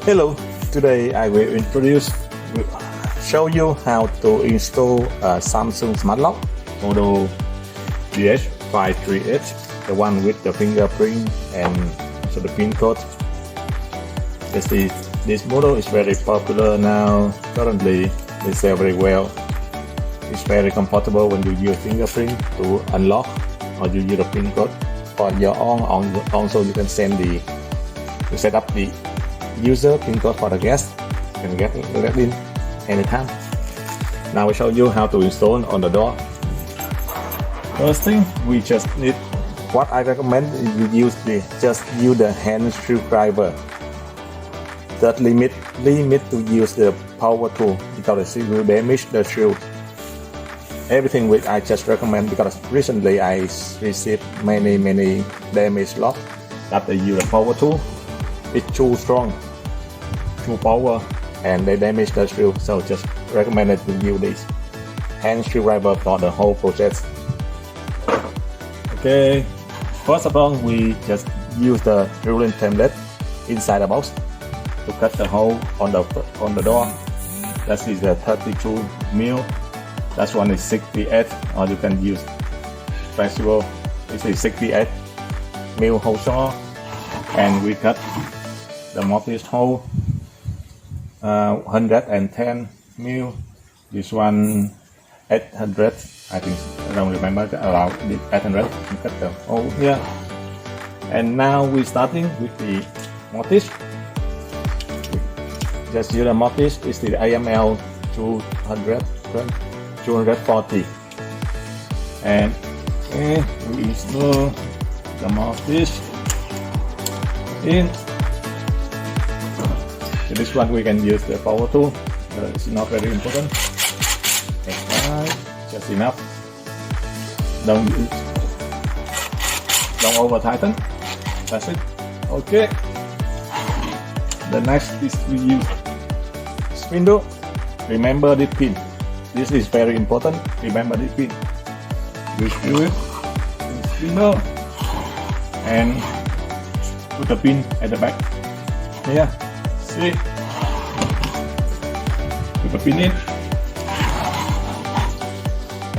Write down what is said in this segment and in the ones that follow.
Hello, today I will show you how to install a Samsung smart lock model DH538, the one with the fingerprint and also the pin code. This model is very popular now. Currently, they sell very well. It's very comfortable when you use fingerprint to unlock or you use the pin code on your own. Also, you can set up the user pin code for the guest. You can get in anytime. Now I show you how to install on the door. First thing, we just need, what I recommend is you just use the hand screwdriver. That limit to use the power tool because it will damage the screw. Everything which I just recommend because recently I received many damaged locks that they use the power tool. It's too strong, too power, and they damage the screw. So just recommended to use this hand screwdriver for the whole process. Okay, first of all, we just use the drilling template inside the box to cut the hole on the door. That is the 32 mil. That one is 68, or you can use flexible. This is 68 mil hole saw, and we cut the mortise hole 110 mil. This one 800. I think I don't remember, around 800. We cut the hole here, and now we're starting with the mortise. Just use the mortise. It's the AML 240, and we install the mortise in. So this one we can use the power tool, but it's not very important. Just enough. Don't over tighten. That's it. Okay. The next is we use spindle. Remember the pin. This is very important. Remember the pin. We screw it, spindle, and put the pin at the back. Here, see. Put the pin in.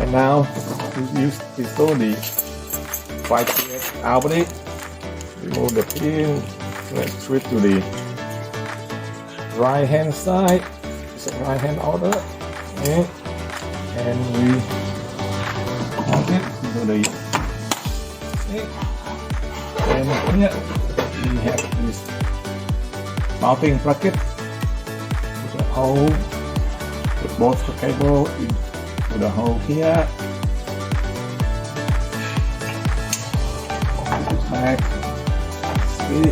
And now we install the 538 albany. Remove the pin. Let's switch to the right hand side. It's a right hand order. Okay. And we mount it into the and here we have this mounting bracket with a hole. Put both the cable into the hole here. Back. See.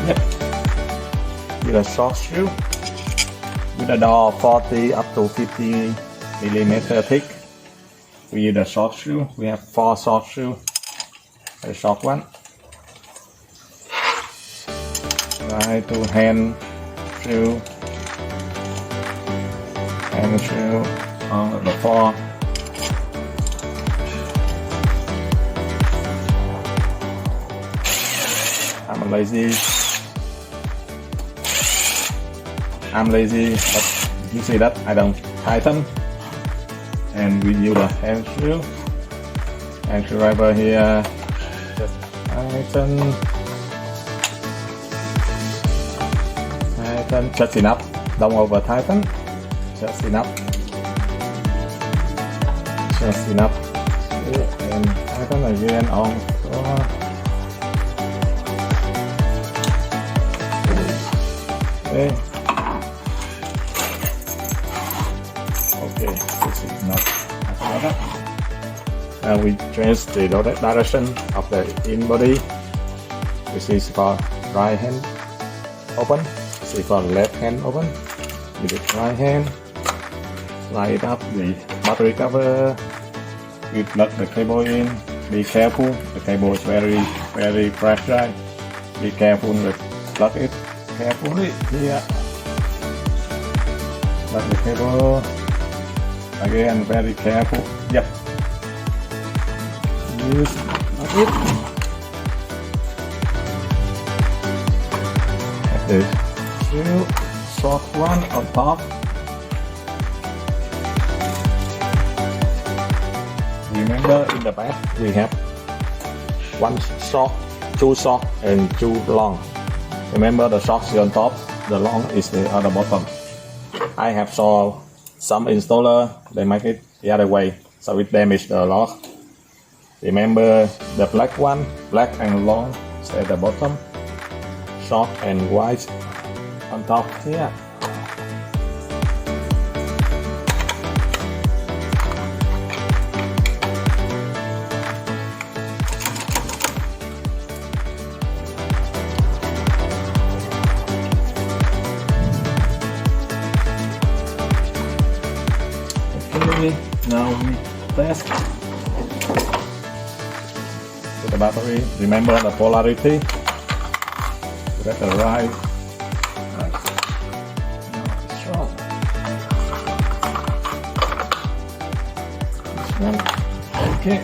Yep. With a short screw. With a door 40 up to 50 millimeter thick. We use a short screw. We have 4 short screws. A short one. Try to hand screw on the 4. I'm lazy, but you see that I don't tighten. And we use the hand screwdriver here. Just tighten, just enough. Don't over tighten. Just enough. And tighten again on the floor. Okay. This is not another. Now we change the direction of the in body. This is for right hand open. This is for left hand open. With the right hand, slide up the battery cover. We plug the cable in. Be careful. The cable is very fragile. Be careful with plug it carefully here. Plug the cable. Again, very careful. Yep. Use it. the two short one on top. Remember in the back we have one short, two short and two long. Remember the short is on top, the long is the other bottom. I have saw some installer they make it the other way, so it damaged the lock. Remember the black one, black and long is at the bottom, short and white on top here. Okay, now we test with the battery. Remember the polarity. That's the right. Now it's wrong. This one. Okay.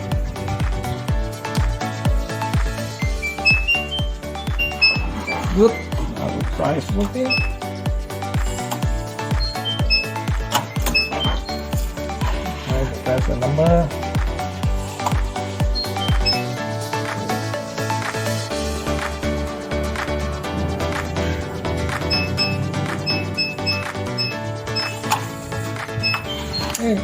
Good. Now we try smoothing. That's the number. Okay.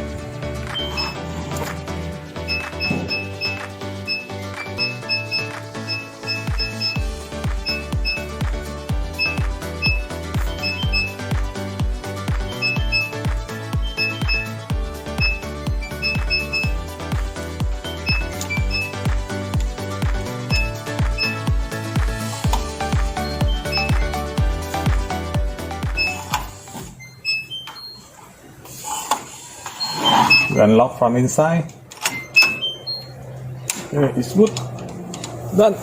Unlock from inside. Okay, it's good. Done.